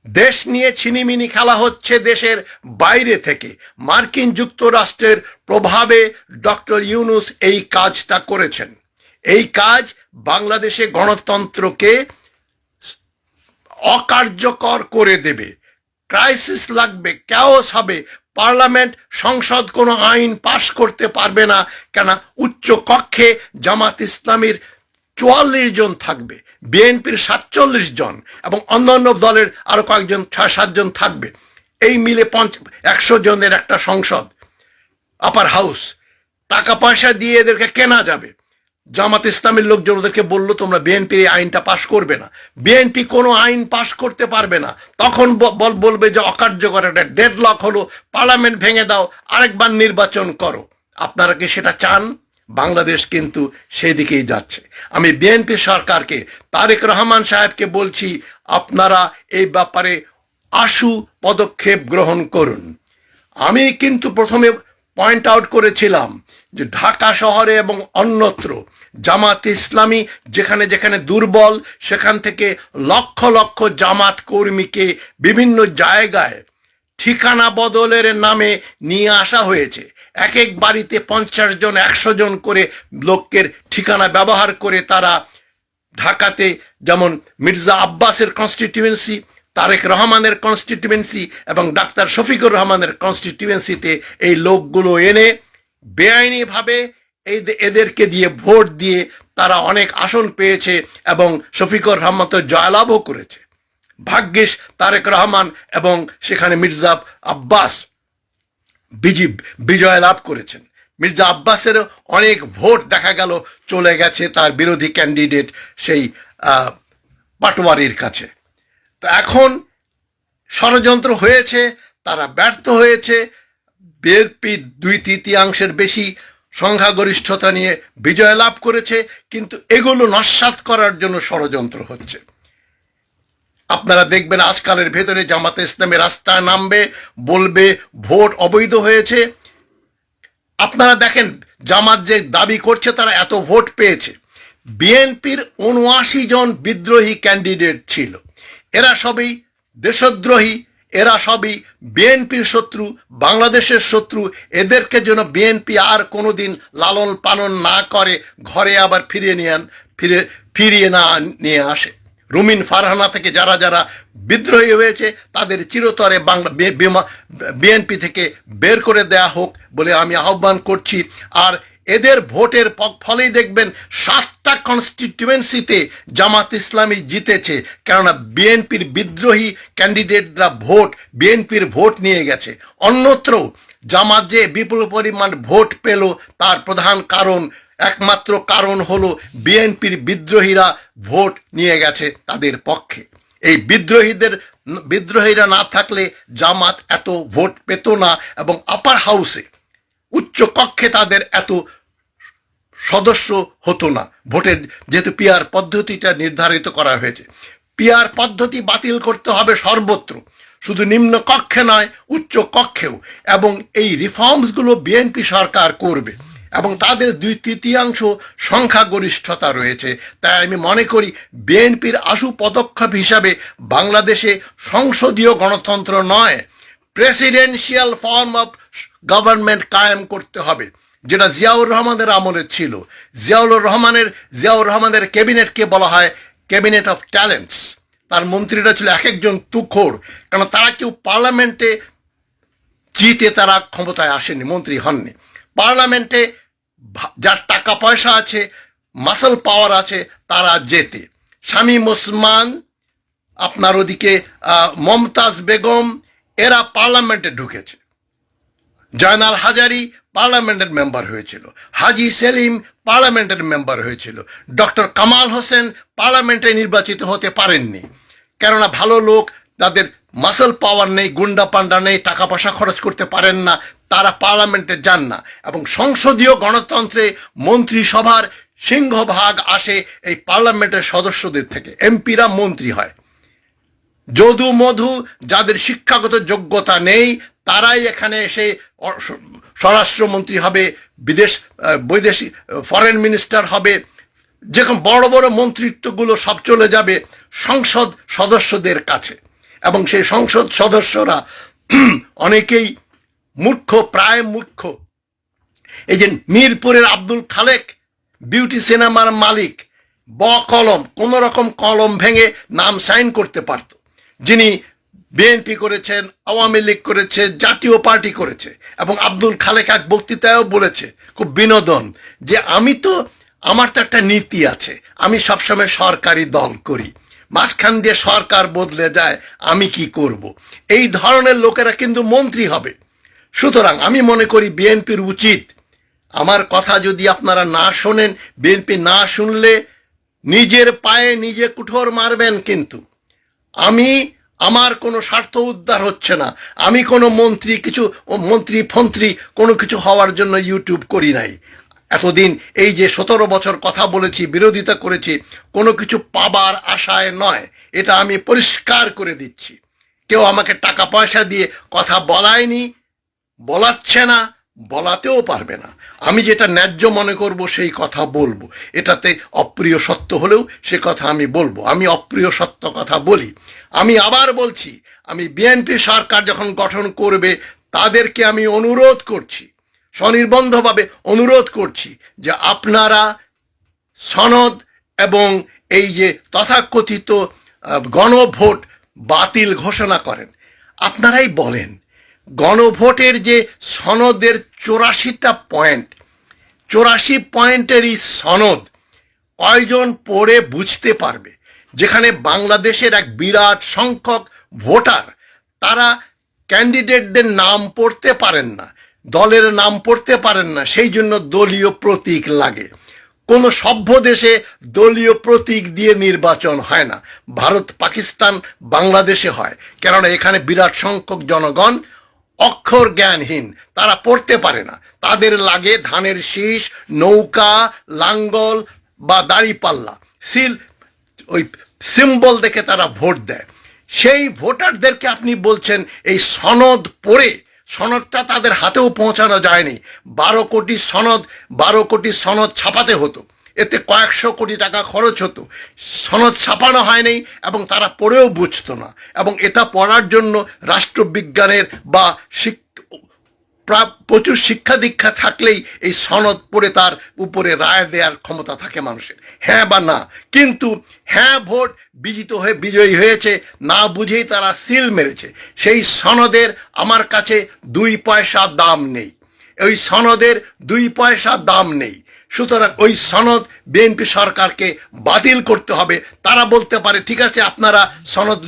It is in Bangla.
দেশ নিয়ে ছিনিমিনি খেলা হচ্ছে দেশের বাইরে থেকে। মার্কিন যুক্তরাষ্ট্রের প্রভাবে ডক্টর ইউনূস এই কাজটা করেছেন। এই কাজ বাংলাদেশে গণতন্ত্রকে অকার্যকর করে দেবে। ক্রাইসিস লাগবে, ক্যাওস হবে। পার্লামেন্ট, সংসদ কোনো আইন পাশ করতে পারবে না, কেন উচ্চ কক্ষে জামাত ইসলামীর 44 জন থাকবে, বিএনপির 47 জন এবং অন্যান্য দলের আরো কয়েকজন 6-7 জন থাকবে। এই মিলে 100 জনের একটা সংসদ, আপার হাউস। টাকা পয়সা দিয়ে এদেরকে কেনা যাবে। জামাত ইসলামের লোকজন ওদেরকে বললো তোমরা বিএনপির এই আইনটা পাশ করবে না। বিএনপি কোনো আইন পাশ করতে পারবে না। তখন বলবে যে অকার্যকর, একটা ডেডলক হলো, পার্লামেন্ট ভেঙে দাও, আরেকবার নির্বাচন করো। আপনারা কি সেটা চান? বাংলাদেশ কিন্তু সেই দিকেই যাচ্ছে। আমি বিএনপি সরকারকে, তারেক রহমান সাহেবকে বলছি, আপনারা এই ব্যাপারে আশু পদক্ষেপ গ্রহণ করুন। আমি কিন্তু প্রথমে পয়েন্ট আউট করেছিলাম যে ঢাকা শহরে এবং অন্যত্র জামাত ইসলামী যেখানে যেখানে দুর্বল, সেখান থেকে লক্ষ লক্ষ জামাত কর্মীকে বিভিন্ন জায়গায় ঠিকানা বদলের নামে নিয়ে আসা হয়েছে। এক এক বাড়িতে 50 জন 100 জন করে লোকের ঠিকানা ব্যবহার করে তারা ঢাকাতে, যেমন মির্জা আব্বাসের কনস্টিটিউয়েন্সি, তারেক রহমানের কনস্টিটিউয়েন্সি এবং ডাক্তার শফিকুর রহমানের কনস্টিটিউয়েন্সিতে এই লোকগুলো এনে বেআইনিভাবে এদেরকে দিয়ে ভোট দিয়ে তারা অনেক আসন পেয়েছে এবং শফিকুর রহমান তো জয়লাভও করেছে। ভাগ্যিস তারেক রহমান এবং সেখানে মির্জা আব্বাস বিজয় লাভ করেছেন। মির্জা আব্বাসেরও অনেক ভোট দেখা গেল চলে গেছে তার বিরোধী ক্যান্ডিডেট সেই পাটোয়ারির কাছে। তো এখন ষড়যন্ত্র হয়েছে, তারা ব্যর্থ হয়েছে। বিএনপির 2/3 বেশি সংখ্যাগরিষ্ঠতা নিয়ে বিজয় লাভ করেছে, কিন্তু এগুলো নস্যাৎ করার জন্য ষড়যন্ত্র হচ্ছে। আপনারা দেখবেন আজকালের ভেতরে জামাতে ইসলামী রাস্তায় নামবে, বলবে ভোট অবৈধ হয়েছে। আপনারা দেখেন জামাত যে দাবি করছে তারা এত ভোট পেয়েছে। বিএনপির 79 জন বিদ্রোহী ক্যান্ডিডেট ছিল। এরা সবই দেশদ্রোহী, এরা সবই বিএনপির শত্রু, বাংলাদেশের শত্রু। এদেরকে যেন বিএনপি আর কোনোদিন লালন পালন না করে, ঘরে আবার ফিরিয়ে না নিয়ে আসে। রুমিন ফারহানা থেকে যারা যারা বিদ্রোহী হয়েছে তাদের চিরতরে বিএনপি থেকে বের করে দেয়া হোক বলে আমি আহ্বান করছি। আর এদের ভোটের ফলেই দেখবেন 7টা কনস্টিটিউয়েন্সিতে জামাত ইসলামী জিতেছে, কেননা বিএনপির বিদ্রোহী ক্যান্ডিডেটরা বিএনপির ভোট নিয়ে গেছে। অন্যত্র জামাত যে বিপুল পরিমাণ ভোট পেল তার প্রধান কারণ, একমাত্র কারণ হলো বিএনপির বিদ্রোহীরা ভোট নিয়ে গেছে তাদের পক্ষে। এই বিদ্রোহীরা না থাকলে জামাত এত ভোট পেত না এবং আপার হাউসে উচ্চ কক্ষে তাদের এত সদস্য হতো না। ভোটের যেহেতু পিআর পদ্ধতিটা নির্ধারিত করা হয়েছে, পিআর পদ্ধতি বাতিল করতে হবে সর্বত্র, শুধু নিম্ন কক্ষে নয় উচ্চ কক্ষেও। এবং এই রিফর্মসগুলো বিএনপি সরকার করবে এবং তাদের 2/3 সংখ্যাগরিষ্ঠতা রয়েছে। তাই আমি মনে করি বিএনপির আশু পদক্ষেপ হিসাবে বাংলাদেশে সংসদীয় গণতন্ত্র নয়, প্রেসিডেন্সিয়াল ফর্ম অফ গভর্নমেন্ট কায়েম করতে হবে, যেটা জিয়াউর রহমানের আমলে ছিল। জিয়াউর রহমানের ক্যাবিনেটকে বলা হয় ক্যাবিনেট অফ ট্যালেন্টস। তার মন্ত্রীরা ছিল এক একজন তুখোড়, কারণ তারা কেউ পার্লামেন্টে জিতে তারা ক্ষমতায় আসেনি, মন্ত্রী হননি। পার্লামেন্টে যার টাকা পয়সা আছে, মাসল পাওয়ার আছে, তারা জেতে। শামীম ওসমান, আপনার ওদিকে মমতাজ বেগম, এরা পার্লামেন্টে ঢুকেছে। জয়নাল হাজারি পার্লামেন্টের মেম্বার হয়েছিল, হাজি সেলিম পার্লামেন্টের মেম্বার হয়েছিল, ডক্টর কামাল হোসেন পার্লামেন্টে নির্বাচিত হতে পারেননি, কেননা ভালো লোক, তাদের মাসল পাওয়ার নেই, গুন্ডা পান্ডা নেই, টাকা পয়সা খরচ করতে পারেন না, তারা পার্লামেন্টে যান না। এবং সংসদীয় গণতন্ত্রে মন্ত্রিসভার সিংহভাগ আসে এই পার্লামেন্টের সদস্যদের থেকে, এমপিরা মন্ত্রী হয়। যদু মধু যাদের শিক্ষাগত যোগ্যতা নেই তারাই এখানে এসে স্বরাষ্ট্রমন্ত্রী হবে, বৈদেশিক ফরেন মিনিস্টার হবে, যেরকম বড় বড় মন্ত্রিত্বগুলো সব চলে যাবে সংসদ সদস্যদের কাছে, এবং সেই সংসদ সদস্যরা অনেকেই মূর্খ, প্রায় মূর্খ। এই যে মিরপুরের আব্দুল খালেক বিউটি সিনেমার মালিক, কলম, কোন রকম কলম ভেঙে নাম সাইন করতে পারত, যিনি বিএনপি করেছেন, আওয়ামী লীগ করেছে, জাতীয় পার্টি করেছে। এবং আব্দুল খালেক এক বক্তৃতায়ও বলেছে, খুব বিনোদন, যে আমার তো একটা নীতি আছে, আমি সবসময় সরকারি দল করি, মাঝখান দিয়ে সরকার বদলে যায়, আমি কি করব। এই ধরনের লোকেরা কিন্তু মন্ত্রী হবে। সুতরাং আমি মনে করি বিএনপির উচিত, আমার কথা যদি আপনারা না শোনেন, বিএনপি না শুনলে নিজের পায়ে নিজে কুঠোর মারবেন। কিন্তু আমার কোনো স্বার্থ উদ্ধার হচ্ছে না, আমি কোনো মন্ত্রী ফন্ত্রী কোনো কিছু হওয়ার জন্য ইউটিউব করি নাই। এতদিন এই যে 17 বছর কথা বলেছি, বিরোধিতা করেছি, কোনো কিছু পাবার আশায় নয়, এটা আমি পরিষ্কার করে দিচ্ছি। কেউ আমাকে টাকা পয়সা দিয়ে কথা বলায়নি, বলাচ্ছে না, বলাতেও পারবে না। আমি যেটা ন্যায্য মনে করব সেই কথা বলবো, এটাতে অপ্রিয় সত্য হলেও সে কথা আমি বলবো। আমি অপ্রিয় সত্য কথা বলি। আমি আবার বলছি, আমি বিএনপি সরকার যখন গঠন করবে তাদেরকে আমি অনুরোধ করছি, স্বনির্বন্ধভাবে অনুরোধ করছি, যে আপনারা সনদ এবং এই যে তথাকথিত গণভোট বাতিল ঘোষণা করেন। আপনারাই বলেন, গণভোটের যে সনদের 84টা পয়েন্ট, 84 পয়েন্টেরই সনদ কয়জন পড়ে বুঝতে পারবে? যেখানে বাংলাদেশের এক বিরাট সংখ্যক ভোটার, তারা ক্যান্ডিডেটদের নাম পড়তে পারেন না, দলের নাম পড়তে পারেন না, সেই জন্য দলীয় প্রতীক লাগে। কোনো সভ্য দেশে দলীয় প্রতীক দিয়ে নির্বাচন হয় না। ভারত, পাকিস্তান, বাংলাদেশে হয়, কেননা এখানে বিরাট সংখ্যক জনগণ অক্ষর জ্ঞানহীন, তারা পড়তে পারে না। তাদের লাগে ধানের শীষ, নৌকা, লাঙ্গল বা দাড়িপাল্লা, ওই সিম্বল দেখে তারা ভোট দেয়। সেই ভোটারদেরকে আপনি বলছেন এই সনদ পড়ে, সনদটা তাদের হাতেও পৌঁছানো যায়নি। 12 কোটি সনদ ছাপাতে হতো, এতে কয়েকশো কোটি টাকা খরচ হতো। সনদ ছাপানো হয়নি এবং তারা পড়েও বুঝতো না। এবং এটা পড়ার জন্য রাষ্ট্রবিজ্ঞানের বা প্রচুর শিক্ষা দীক্ষা থাকলেই এই সনদ পড়ে তার উপরে রায় দেওয়ার ক্ষমতা থাকে মানুষের, হ্যাঁ বা না। কিন্তু হ্যাঁ ভোট বিজয়ী হয়েছে, না বুঝেই তারা সিল মেরেছে। সেই সনদের আমার কাছে 2 পয়সা দাম নেই, ওই সনদের 2 পয়সা দাম নেই। সুতরাং ওই সনদ বিএনপি সরকারকে বাতিল করতে হবে। তারা বলতে পারে, ঠিক আছে, আপনারা সনদ